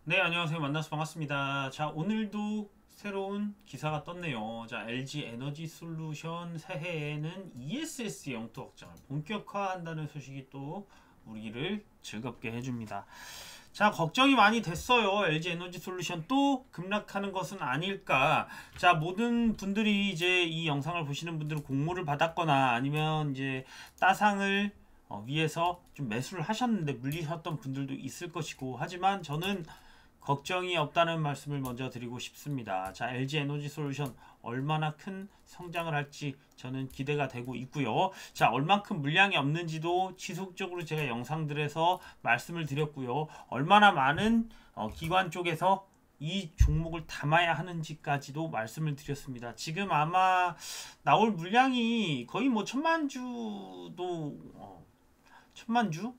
네, 안녕하세요. 만나서 반갑습니다. 자, 오늘도 새로운 기사가 떴네요. 자, LG 에너지 솔루션 새해에는 ESS 영토 확장을 본격화한다는 소식이 또 우리를 즐겁게 해줍니다. 자, 걱정이 많이 됐어요. LG 에너지 솔루션 또 급락하는 것은 아닐까. 자, 모든 분들이 이제 이 영상을 보시는 분들은 공모를 받았거나 아니면 이제 따상을 위해서 좀 매수를 하셨는데 물리셨던 분들도 있을 것이고, 하지만 저는 걱정이 없다는 말씀을 먼저 드리고 싶습니다. 자, LG 에너지 솔루션 얼마나 큰 성장을 할지 저는 기대가 되고 있고요. 자, 얼만큼 물량이 없는지도 지속적으로 제가 영상들에서 말씀을 드렸고요. 얼마나 많은 기관 쪽에서 이 종목을 담아야 하는지까지도 말씀을 드렸습니다. 지금 아마 나올 물량이 거의 뭐 천만 주도 천만 주?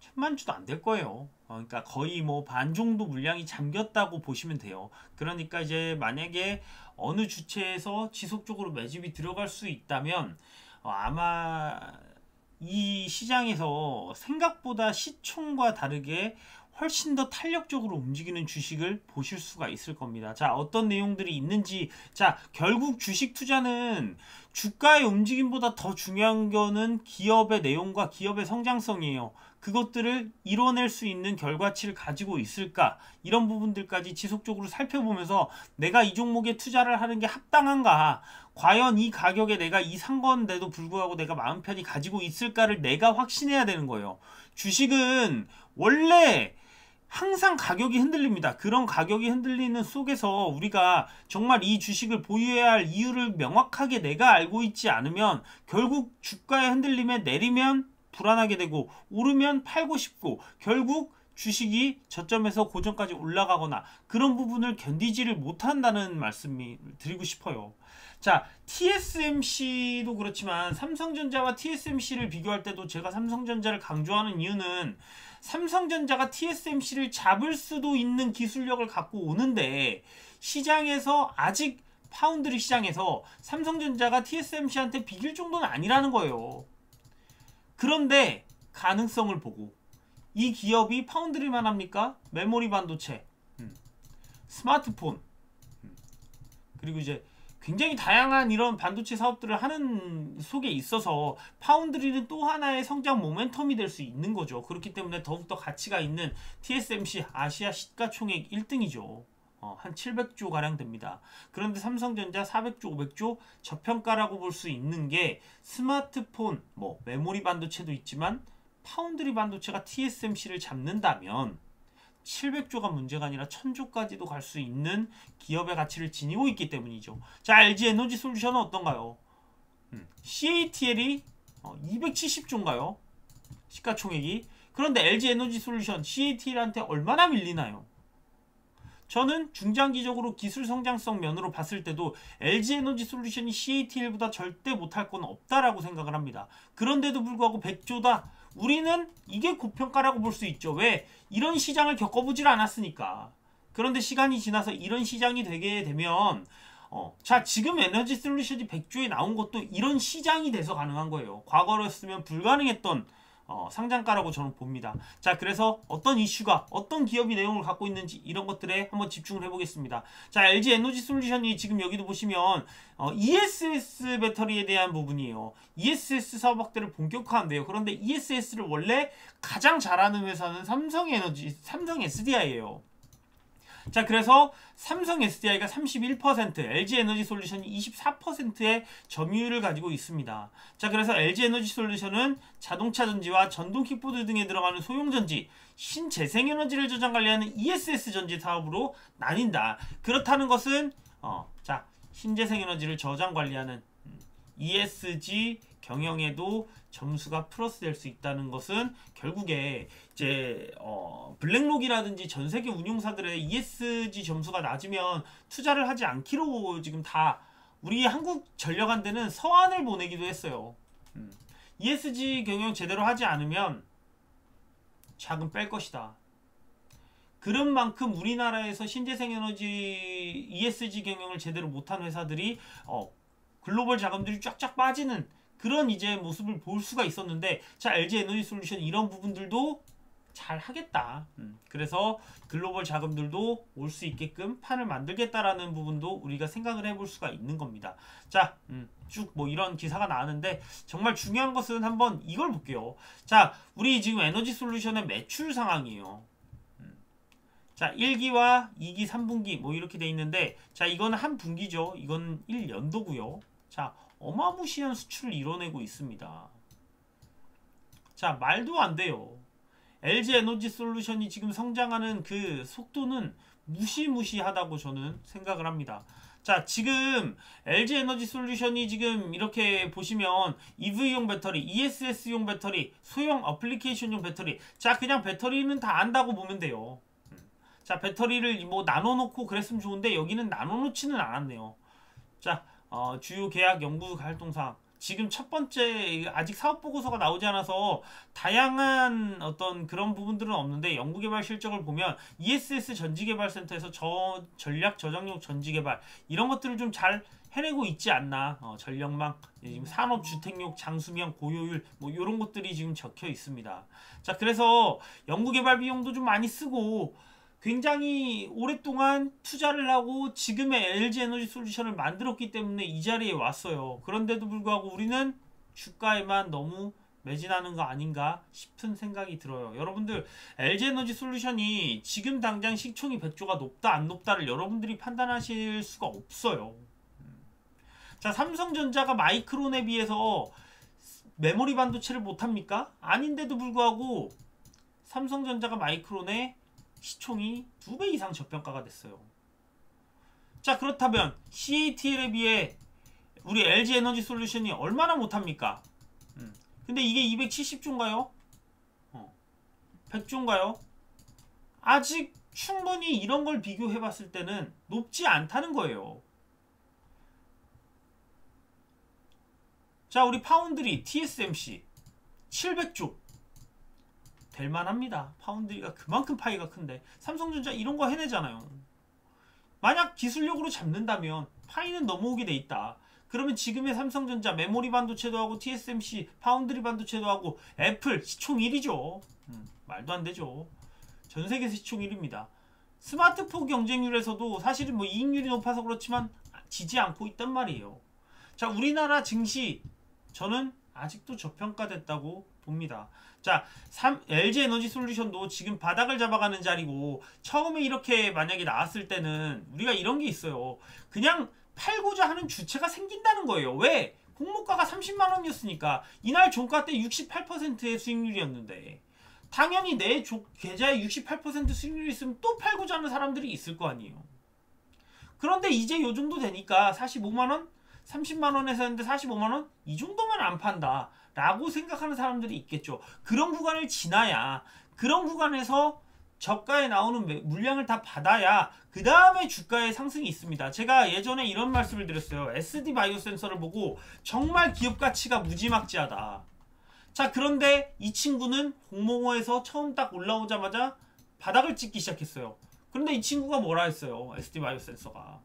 천만 주도 안 될 거예요. 그러니까 거의 뭐 반 정도 물량이 잠겼다고 보시면 돼요. 그러니까 이제 만약에 어느 주체에서 지속적으로 매집이 들어갈 수 있다면 아마 이 시장에서 생각보다 시총과 다르게 훨씬 더 탄력적으로 움직이는 주식을 보실 수가 있을 겁니다. 자, 어떤 내용들이 있는지. 자, 결국 주식 투자는 주가의 움직임보다 더 중요한 거는 기업의 내용과 기업의 성장성이에요. 그것들을 이뤄낼 수 있는 결과치를 가지고 있을까? 이런 부분들까지 지속적으로 살펴보면서 내가 이 종목에 투자를 하는 게 합당한가? 과연 이 가격에 내가 이 산 건데도 불구하고 내가 마음 편히 가지고 있을까를 내가 확신해야 되는 거예요. 주식은 원래 항상 가격이 흔들립니다. 그런 가격이 흔들리는 속에서 우리가 정말 이 주식을 보유해야 할 이유를 명확하게 내가 알고 있지 않으면 결국 주가의 흔들림에 내리면 불안하게 되고 오르면 팔고 싶고 결국 주식이 저점에서 고점까지 올라가거나 그런 부분을 견디지를 못한다는 말씀을 드리고 싶어요. 자, TSMC도 그렇지만 삼성전자와 TSMC를 비교할 때도 제가 삼성전자를 강조하는 이유는 삼성전자가 TSMC를 잡을 수도 있는 기술력을 갖고 오는데 시장에서 아직 파운드리 시장에서 삼성전자가 TSMC한테 비길 정도는 아니라는 거예요. 그런데 가능성을 보고 이 기업이 파운드리만 합니까? 메모리 반도체, 스마트폰, 그리고 이제 굉장히 다양한 이런 반도체 사업들을 하는 속에 있어서 파운드리는 또 하나의 성장 모멘텀이 될 수 있는 거죠. 그렇기 때문에 더욱더 가치가 있는 TSMC 아시아 시가총액 1등이죠. 한 700조 가량 됩니다. 그런데 삼성전자 400조, 500조 저평가라고 볼 수 있는 게 스마트폰, 뭐 메모리 반도체도 있지만 파운드리 반도체가 TSMC를 잡는다면 700조가 문제가 아니라 1000조까지도 갈 수 있는 기업의 가치를 지니고 있기 때문이죠. 자, LG 에너지 솔루션은 어떤가요? CATL이 270조인가요? 시가총액이. 그런데 LG 에너지 솔루션 CATL한테 얼마나 밀리나요? 저는 중장기적으로 기술 성장성 면으로 봤을 때도 LG 에너지 솔루션이 CATL보다 절대 못할 건 없다라고 생각을 합니다. 그런데도 불구하고 100조다. 우리는 이게 고평가라고 볼 수 있죠. 왜? 이런 시장을 겪어보질 않았으니까. 그런데 시간이 지나서 이런 시장이 되게 되면 자, 지금 에너지 솔루션이 100조에 나온 것도 이런 시장이 돼서 가능한 거예요. 과거였으면 불가능했던 상장가라고 저는 봅니다. 자, 그래서 어떤 이슈가 어떤 기업이 내용을 갖고 있는지 이런 것들에 한번 집중을 해보겠습니다. 자, LG 에너지 솔루션이 지금 여기도 보시면 ESS 배터리에 대한 부분이에요. ESS 사업 확대를 본격화한대요. 그런데 ESS를 원래 가장 잘하는 회사는 삼성 SDI예요. 자, 그래서 삼성 SDI가 31%, LG 에너지 솔루션이 24%의 점유율을 가지고 있습니다. 자, 그래서 LG 에너지 솔루션은 자동차 전지와 전동 킥보드 등에 들어가는 소형 전지, 신재생에너지를 저장 관리하는 ESS 전지 사업으로 나뉜다. 그렇다는 것은 자, 신재생에너지를 저장 관리하는 ESG 경영에도 점수가 플러스 될 수 있다는 것은 결국에 이제 블랙록이라든지 전 세계 운용사들의 ESG 점수가 낮으면 투자를 하지 않기로 지금 다 우리 한국 전력한테는 서한을 보내기도 했어요. ESG 경영 제대로 하지 않으면 자금 뺄 것이다. 그런 만큼 우리나라에서 신재생에너지 ESG 경영을 제대로 못한 회사들이 글로벌 자금들이 쫙쫙 빠지는 그런 이제 모습을 볼 수가 있었는데, 자, LG 에너지 솔루션 이런 부분들도 잘 하겠다. 그래서 글로벌 자금들도 올 수 있게끔 판을 만들겠다라는 부분도 우리가 생각을 해볼 수가 있는 겁니다. 자, 쭉 뭐 이런 기사가 나왔는데 정말 중요한 것은 한번 이걸 볼게요. 자, 우리 지금 에너지 솔루션의 매출 상황이에요. 자, 1기와 2기, 3분기 뭐 이렇게 돼 있는데, 자, 이거는 한 분기죠. 이건 1년도고요. 자, 어마무시한 수출을 이뤄내고 있습니다. 자, 말도 안 돼요. LG 에너지 솔루션이 지금 성장하는 그 속도는 무시무시하다고 저는 생각을 합니다. 자, 지금 LG 에너지 솔루션이 지금 이렇게 보시면 EV용 배터리, ESS용 배터리, 소형 어플리케이션용 배터리. 자, 그냥 배터리는 다 안다고 보면 돼요. 자, 배터리를 뭐 나눠놓고 그랬으면 좋은데 여기는 나눠놓지는 않았네요. 자, 주요 계약 연구 활동상 지금 첫 번째 아직 사업 보고서가 나오지 않아서 다양한 어떤 그런 부분들은 없는데 연구개발 실적을 보면 ESS 전지개발센터에서 전략 저장용 전지개발 이런 것들을 좀 잘 해내고 있지 않나. 전력망, 지금 산업주택용 장수명 고효율 뭐 이런 것들이 지금 적혀 있습니다. 자, 그래서 연구개발 비용도 좀 많이 쓰고 굉장히 오랫동안 투자를 하고 지금의 LG 에너지 솔루션을 만들었기 때문에 이 자리에 왔어요. 그런데도 불구하고 우리는 주가에만 너무 매진하는 거 아닌가 싶은 생각이 들어요. 여러분들 LG 에너지 솔루션이 지금 당장 시총이 100조가 높다 안 높다를 여러분들이 판단하실 수가 없어요. 자, 삼성전자가 마이크론에 비해서 메모리 반도체를 못합니까? 아닌데도 불구하고 삼성전자가 마이크론에 시총이 2배 이상 저평가가 됐어요. 자, 그렇다면 CATL에 비해 우리 LG 에너지 솔루션이 얼마나 못합니까? 근데 이게 270조인가요? 100조인가요? 아직 충분히 이런 걸 비교해 봤을 때는 높지 않다는 거예요. 자, 우리 파운드리 TSMC 700조 될만합니다. 파운드리가 그만큼 파이가 큰데 삼성전자 이런 거 해내잖아요. 만약 기술력으로 잡는다면 파이는 넘어오게 돼 있다. 그러면 지금의 삼성전자 메모리 반도체도 하고 TSMC 파운드리 반도체도 하고 애플 시총 1위죠. 말도 안 되죠. 전 세계 시총 1위입니다. 스마트폰 경쟁률에서도 사실은 뭐 이익률이 높아서 그렇지만 지지 않고 있단 말이에요. 자, 우리나라 증시 저는 아직도 저평가됐다고 봅니다. 자, LG 에너지 솔루션도 지금 바닥을 잡아가는 자리고 처음에 이렇게 만약에 나왔을 때는 우리가 이런 게 있어요. 그냥 팔고자 하는 주체가 생긴다는 거예요. 왜? 공모가가 30만원이었으니까 이날 종가 때 68%의 수익률이었는데 당연히 내 계좌에 68% 수익률이 있으면 또 팔고자 하는 사람들이 있을 거 아니에요. 그런데 이제 요 정도 되니까 45만원? 30만원에서 했는데 45만원? 이 정도면 안 판다 라고 생각하는 사람들이 있겠죠. 그런 구간을 지나야, 그런 구간에서 저가에 나오는 물량을 다 받아야 그 다음에 주가의 상승이 있습니다. 제가 예전에 이런 말씀을 드렸어요. SD 바이오 센서를 보고 정말 기업 가치가 무지막지하다. 자, 그런데 이 친구는 공모에서 처음 딱 올라오자마자 바닥을 찍기 시작했어요. 그런데 이 친구가 뭐라 했어요? SD 바이오 센서가.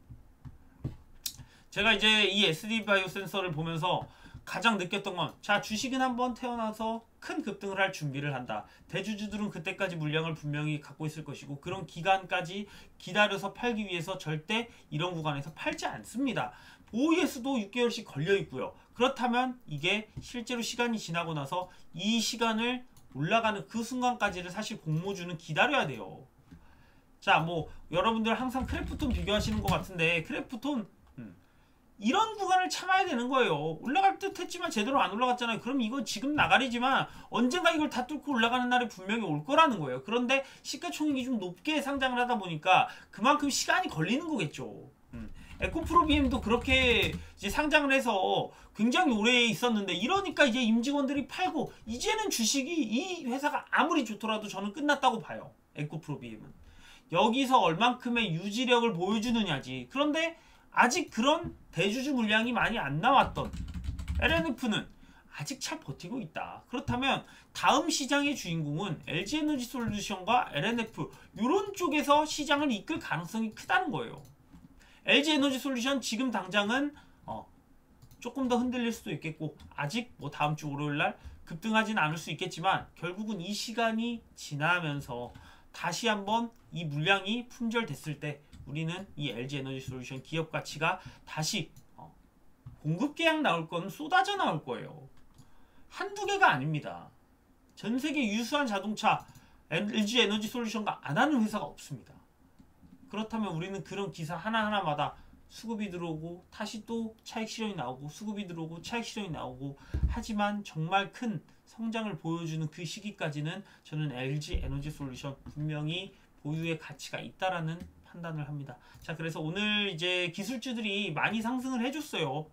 제가 이제 이 SD 바이오 센서를 보면서 가장 느꼈던 건, 자, 주식은 한번 태어나서 큰 급등을 할 준비를 한다. 대주주들은 그때까지 물량을 분명히 갖고 있을 것이고 그런 기간까지 기다려서 팔기 위해서 절대 이런 구간에서 팔지 않습니다. OES도 6개월씩 걸려 있고요. 그렇다면 이게 실제로 시간이 지나고 나서 이 시간을 올라가는 그 순간까지를 사실 공모주는 기다려야 돼요. 자, 뭐 여러분들 항상 크래프톤 비교하시는 것 같은데 크래프톤 이런 구간을 참아야 되는 거예요. 올라갈 듯 했지만 제대로 안 올라갔잖아요. 그럼 이거 지금 나가리지만 언젠가 이걸 다 뚫고 올라가는 날이 분명히 올 거라는 거예요. 그런데 시가총액이 좀 높게 상장을 하다 보니까 그만큼 시간이 걸리는 거겠죠. 에코프로비엠도 그렇게 이제 상장을 해서 굉장히 오래 있었는데 이러니까 이제 임직원들이 팔고 이제는 주식이 이 회사가 아무리 좋더라도 저는 끝났다고 봐요. 에코프로비엠은. 여기서 얼만큼의 유지력을 보여주느냐지. 그런데 아직 그런 대주주 물량이 많이 안 나왔던 LNF는 아직 잘 버티고 있다. 그렇다면 다음 시장의 주인공은 LG에너지 솔루션과 LNF 이런 쪽에서 시장을 이끌 가능성이 크다는 거예요. LG에너지 솔루션 지금 당장은 조금 더 흔들릴 수도 있겠고 아직 뭐 다음 주 월요일날 급등하지는 않을 수 있겠지만 결국은 이 시간이 지나면서 다시 한번 이 물량이 품절됐을 때 우리는 이 LG에너지솔루션 기업 가치가 다시 공급 계약 나올 건 쏟아져 나올 거예요. 한두 개가 아닙니다. 전 세계 유수한 자동차 LG에너지솔루션과 안 하는 회사가 없습니다. 그렇다면 우리는 그런 기사 하나하나마다 수급이 들어오고 다시 또 차익 실현이 나오고 수급이 들어오고 차익 실현이 나오고 하지만 정말 큰 성장을 보여주는 그 시기까지는 저는 LG에너지솔루션 분명히 보유의 가치가 있다라는 판단을 합니다. 자, 그래서 오늘 이제 기술주들이 많이 상승을 해줬어요.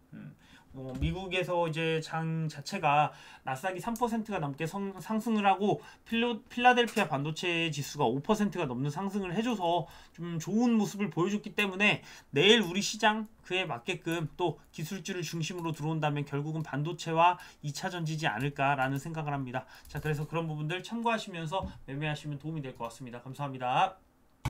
미국에서 이제 장 자체가 나스닥이 3%가 넘게 상승을 하고 필라델피아 반도체 지수가 5%가 넘는 상승을 해줘서 좀 좋은 모습을 보여줬기 때문에 내일 우리 시장 그에 맞게끔 또 기술주를 중심으로 들어온다면 결국은 반도체와 2차 전지지 않을까라는 생각을 합니다. 자, 그래서 그런 부분들 참고하시면서 매매하시면 도움이 될 것 같습니다. 감사합니다.